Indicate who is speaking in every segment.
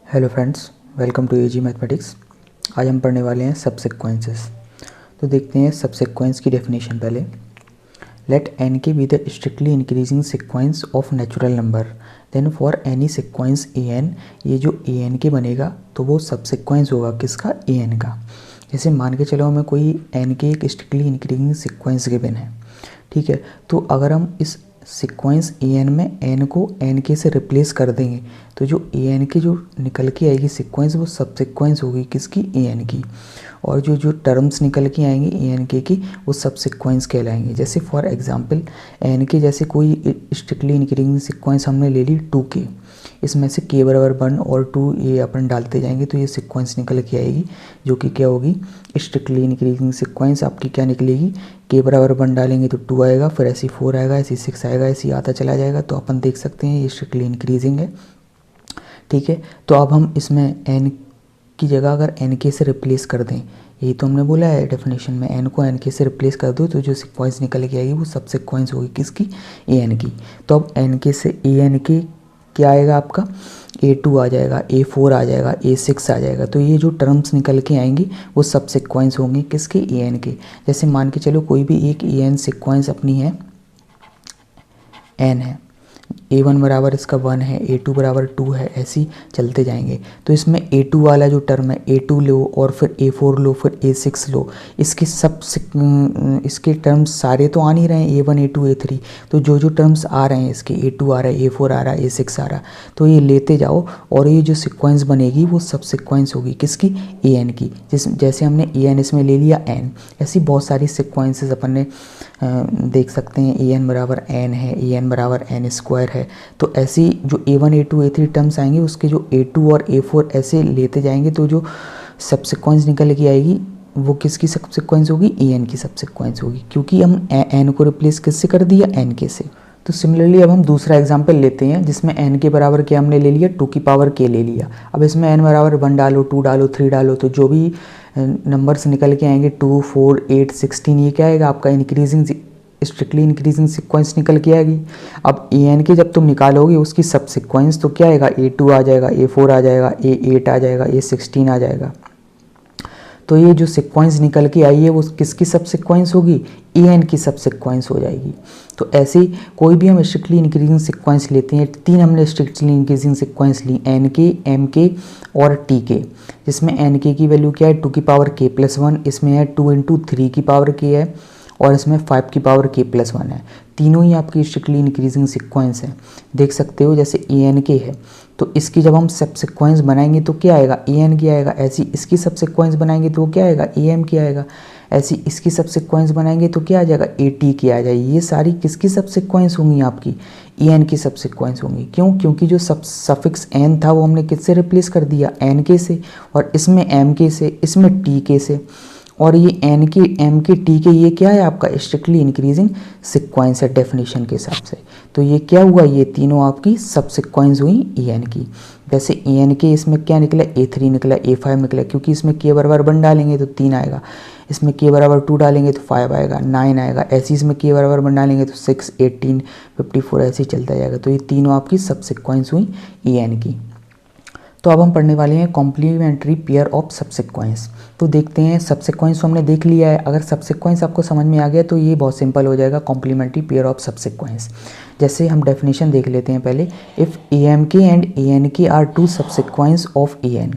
Speaker 1: Hello friends, welcome to AG mathematics. आज हम पढ़ने वाले हैं सबसिक्वेंसेस। तो देखते हैं सबसिक्वेंस की डेफिनेशन पहले। Let n k be the strictly increasing sequence of natural number, then for any sequence a n, ये जो ए एन के बनेगा तो वो सबसिक्वेंस होगा किसका, ए एन का। जैसे मान के चलो हमें कोई एन के एक स्ट्रिक्टली इंक्रीजिंग सीक्वेंस गिवन है, ठीक है। तो अगर हम इस सीक्वेंस ए एन में एन को एन के से रिप्लेस कर देंगे तो जो ए एन की जो निकल के आएगी सीक्वेंस वो सबसिक्वेंस होगी किसकी, ए एन की। और जो जो टर्म्स निकल के आएंगी ए एन के की वो सबसिक्वेंस कहलाएंगे। जैसे फॉर एग्जांपल एन के जैसे कोई स्ट्रिक्टली इंक्रीजिंग सीक्वेंस हमने ले ली 2k, इसमें से k बराबर 1 और 2 ये अपन डालते जाएंगे तो ये सीक्वेंस निकल के आएगी जो कि क्या होगी, स्ट्रिक्टली इंक्रीजिंग सीक्वेंस आपकी क्या निकलेगी, k बराबर 1 डालेंगे तो 2 आएगा, फिर ऐसे 4 आएगा, ऐसे 6 आएगा, ऐसे आता चला जाएगा। तो अपन देख सकते हैं ये स्ट्रिक्टली इंक्रीजिंग है, ठीक है। तो अब हम इसमें n की जगह अगर एन के से रिप्लेस कर दें, यही तो हमने बोला है डेफिनेशन में, एन को एन के से रिप्लेस कर दो तो जो सीक्वेंस निकल के आएगी वो सबसिक्वेंस होगी किसकी, ए एन की। तो अब एन के से ए एन के क्या आएगा आपका, A2 आ जाएगा, A4 आ जाएगा, A6 आ जाएगा। तो ये जो टर्म्स निकल के आएंगी वो सबसिक्वेंस होंगे किसके, ए एन के। जैसे मान के चलो कोई भी एक ए एन सीक्वेंस अपनी है, एन है, A1 बराबर इसका 1 है, A2 बराबर 2 है, ऐसे ही चलते जाएंगे। तो इसमें A2 वाला जो टर्म है A2 लो और फिर A4 लो फिर A6 लो, इसके टर्म्स सारे तो आ नहीं रहे हैं, A1 A2 A3। तो जो जो टर्म्स आ रहे हैं इसके A2 आ रहा है, A4 आ रहा है, A6 आ रहा है, तो ये लेते जाओ और ये जो सीक्वेंस बनेगी वो सबसिक्वेंस होगी किसकी, ए एन की। जैसे हमने ए एन इसमें ले लिया एन, ऐसी बहुत सारी सीक्वेंसेस अपन ने देख सकते हैं। ए एन बराबर एन है, ए एन बराबर एन स्क्वायर है। तो ऐसी जो A1 A2 A3 टर्म्स आएंगे उसके जो A2 और A4 ऐसे लेते जाएंगे तो जो सबसिक्वेंस निकल के आएगी वो किसकी सबसिक्वेंस होगी, ए एन की सबसिक्वेंस होगी, क्योंकि हम एन को रिप्लेस किससे कर दिया, एन के से। तो सिमिलरली अब हम दूसरा एग्जांपल लेते हैं जिसमें n के बराबर क्या हमने ले लिया, 2 की पावर k ले लिया। अब इसमें n बराबर 1 डालो, 2 डालो, 3 डालो, तो जो भी नंबर्स निकल के आएंगे 2 4 8 16, ये क्या आएगा आपका इंक्रीजिंग, स्ट्रिक्टली इंक्रीजिंग सीक्वेंस निकल के आएगी। अब ए एन के जब तुम निकालोगे उसकी सबसिक्वेंस तो क्या आएगा, A2 आ जाएगा, A4 आ जाएगा, A8 आ जाएगा, A16 आ जाएगा। तो ये जो सीक्वेंस निकल के आई है वो किसकी सबसिक्वेंस होगी, ए एन की सबसिक्वेंस हो जाएगी। तो ऐसे कोई भी हम स्ट्रिक्टली इंक्रीजिंग सीक्वेंस लेते हैं, 3 हमने स्ट्रिक्टली इंक्रीजिंग सीक्वेंस ली, एन के, एम के और टी के। जिसमें एन के की वैल्यू क्या है, 2 की पावर k प्लस 1, इसमें है 2 इंटू 3 की पावर k है और इसमें 5 की पावर k प्लस 1 है। तीनों ही आपकी स्ट्रिक्टली इंक्रीजिंग सीक्वेंस है, देख सकते हो। जैसे ए एन के है तो इसकी जब हम सबसिक्वेंस बनाएंगे तो क्या आएगा, ए एन की आएगा। ऐसी इसकी सबसिक्वेंस बनाएंगे तो क्या आएगा, ए एम की आएगा। ऐसी इसकी सबसिक्वेंस बनाएंगे तो क्या आ जाएगा, ए टी की आ जाएगी। ये सारी किसकी सबसिक्वेंस होंगी, आपकी ए एन की सबसिक्वेंस होंगी। क्यों, क्योंकि जो सफिक्स एन था वो हमने किससे रिप्लेस कर दिया, एन के से, और इसमें एम के से, इसमें टी के से। और ये एन के, एम के, टी के, ये क्या है आपका स्ट्रिक्टली इंक्रीजिंग सीक्वेंस है डेफिनेशन के हिसाब से। तो ये क्या हुआ, ये तीनों आपकी सबसिक्वेंस हुई ए एन की। जैसे ए एन के इसमें क्या निकला, A3 निकला, A5 निकला, क्योंकि इसमें k बराबर 1 डालेंगे तो 3 आएगा, इसमें k बराबर 2 डालेंगे तो 5 आएगा, 9 आएगा। ऐसे इसमें k बराबर 1 डालेंगे तो 6 18 54 ऐसे ही चलता जाएगा। तो ये तीनों आपकी सबसिक्वेंस हुई ए एन की। तो अब हम पढ़ने वाले हैं कॉम्प्लीमेंट्री पेयर ऑफ सबसिक्वेंस। तो देखते हैं, सबसिक्वेंस तो हमने देख लिया है। अगर सबसिक्वेंस आपको समझ में आ गया तो ये बहुत सिंपल हो जाएगा, कॉम्प्लीमेंट्री पेयर ऑफ सबसिक्वेंस। जैसे हम डेफिनेशन देख लेते हैं पहले। If a m k and a n k are 2 subsequence of a n,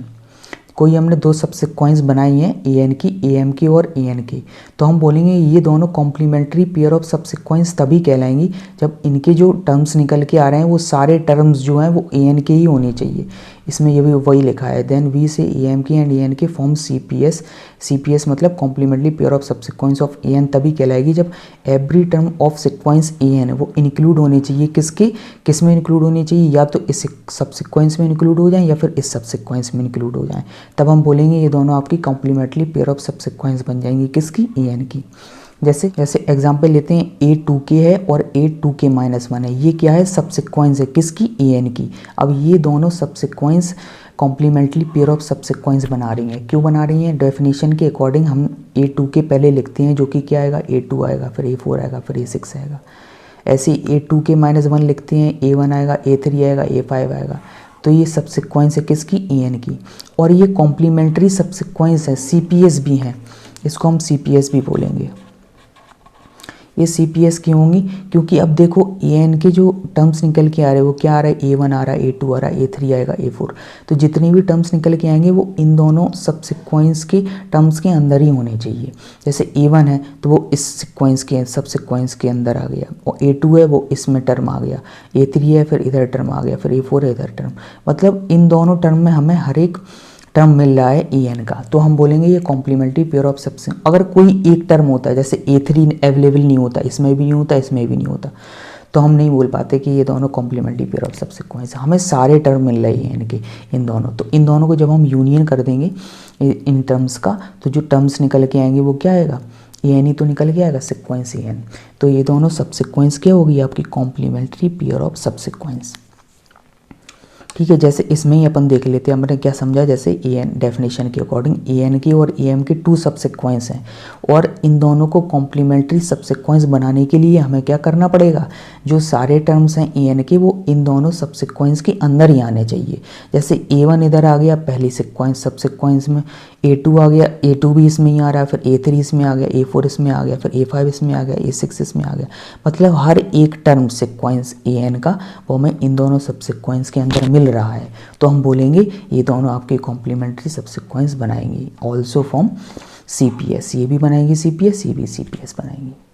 Speaker 1: कोई हमने 2 सबसिक्वेंस बनाई हैं ए एन की, ए एम की और ए एन की, तो हम बोलेंगे ये दोनों कॉम्प्लीमेंट्री पेयर ऑफ सबसिक्वेंस तभी कहलाएंगी जब इनके जो टर्म्स निकल के आ रहे हैं वो सारे टर्म्स जो हैं वो ए एन के ही होने चाहिए। इसमें ये भी वही लिखा है। Then we say a m k and a n k form CPS मतलब complementary pair of subsequence of a n तभी कहलाएगी जब every term of sequence a n वो इंक्लूड होने चाहिए किसके, किस में इंक्लूड होनी चाहिए, या तो इस सबसिक्वेंस में इंक्लूड हो जाएं या फिर इस सबसिक्वेंस में इंक्लूड हो जाएं। तब हम बोलेंगे ये दोनों आपकी कॉम्प्लीमेंट्री पेयर ऑफ सबसिक्वेंस बन जाएंगी किसकी, ए एन की। जैसे एग्जाम्पल लेते हैं, A2k है और A2k-1 है, ये क्या है, सबसिक्वेंस है किसकी, ए एन की। अब ये दोनों subsequence complementary pair of subsequence बना रही हैं। क्यों बना रही हैं, डेफिनेशन के अकॉर्डिंग हम A2k पहले लिखते हैं जो कि क्या आएगा, A2 आएगा, फिर A4 आएगा, फिर A6 आएगा। ऐसे A2k-1 लिखते हैं, A1 आएगा, A3 आएगा, A5 आएगा। तो ये सब सिक्वेंस है किसकी, एन की। और ये कॉम्प्लीमेंट्री सब सिक्वेंस है, सीपीएस भी है, इसको हम सीपीएस भी बोलेंगे। ये सीपीएस क्यों होंगी, क्योंकि अब देखो एन के जो टर्म्स निकल के आ रहे हैं वो क्या आ रहा है, ए1 आ रहा है, ए2 आ रहा है, ए3 आएगा, ए4। तो जितने भी टर्म्स निकल के आएंगे वो इन दोनों सब सिक्वेंस के टर्म्स के अंदर ही होने चाहिए। जैसे ए1 है तो वो इस सिक्वेंस के सब सिक्वेंस के अंदर आ गया, और ए2 है वो इसमें टर्म आ गया, ए3 है फिर इधर टर्म आ गया, फिर ए4 है इधर टर्म, मतलब इन दोनों टर्म में हमें हर एक टर्म मिल रहा है ए एन का, तो हम बोलेंगे ये कॉम्प्लीमेंट्री पेयर ऑफ सबसे। अगर कोई एक टर्म होता है जैसे ए3 अवेलेबल नहीं होता, इसमें भी नहीं होता, इसमें भी नहीं होता, तो हम नहीं बोल पाते कि ये दोनों कॉम्प्लीमेंट्री पेयर ऑफ सबसिक्वेंस। हमें सारे टर्म मिल रहे हैं इनके, इन दोनों, तो इन दोनों को जब हम यूनियन कर देंगे इन टर्म्स का, तो जो टर्म्स निकल के आएंगे वो क्या आएगा, ए एन ही तो निकल के आएगा, सिक्वेंस ए एन। तो ये दोनों सबसिक्वेंस क्या होगी आपकी, कॉम्प्लीमेंट्री पेयर ऑफ सबसिक्वेंस। ठीक है, जैसे इसमें ही अपन देख लेते हैं, हमने क्या समझा, जैसे ए एन डेफिनेशन के अकॉर्डिंग ए एन के और ए एम के 2 सबसिक्वेंस हैं, और इन दोनों को कॉम्प्लीमेंट्री सबसिक्वेंस बनाने के लिए हमें क्या करना पड़ेगा, जो सारे टर्म्स हैं ए एन के वो इन दोनों सबसिक्वेंस के अंदर ही आने चाहिए। जैसे ए1 इधर आ गया पहली सिक्वेंस सबसिक्वेंस में, ए2 आ गया, ए2 भी इसमें ही आ रहा है, फिर ए3 इसमें आ गया, ए4 इसमें आ गया, फिर ए5 इसमें आ गया, ए6 इसमें आ गया, मतलब हर एक टर्म सिक्वेंस ए एन का वो हमें इन दोनों सबसिक्वेंस के अंदर मिल रहा है, तो हम बोलेंगे ये दोनों आपके कॉम्प्लीमेंट्री सबसिक्वेंस बनाएंगे। ऑल्सो फॉर्म सीपीएस, ये भी बनाएंगे सीपीएस, ये भी सीपीएस बनाएंगे।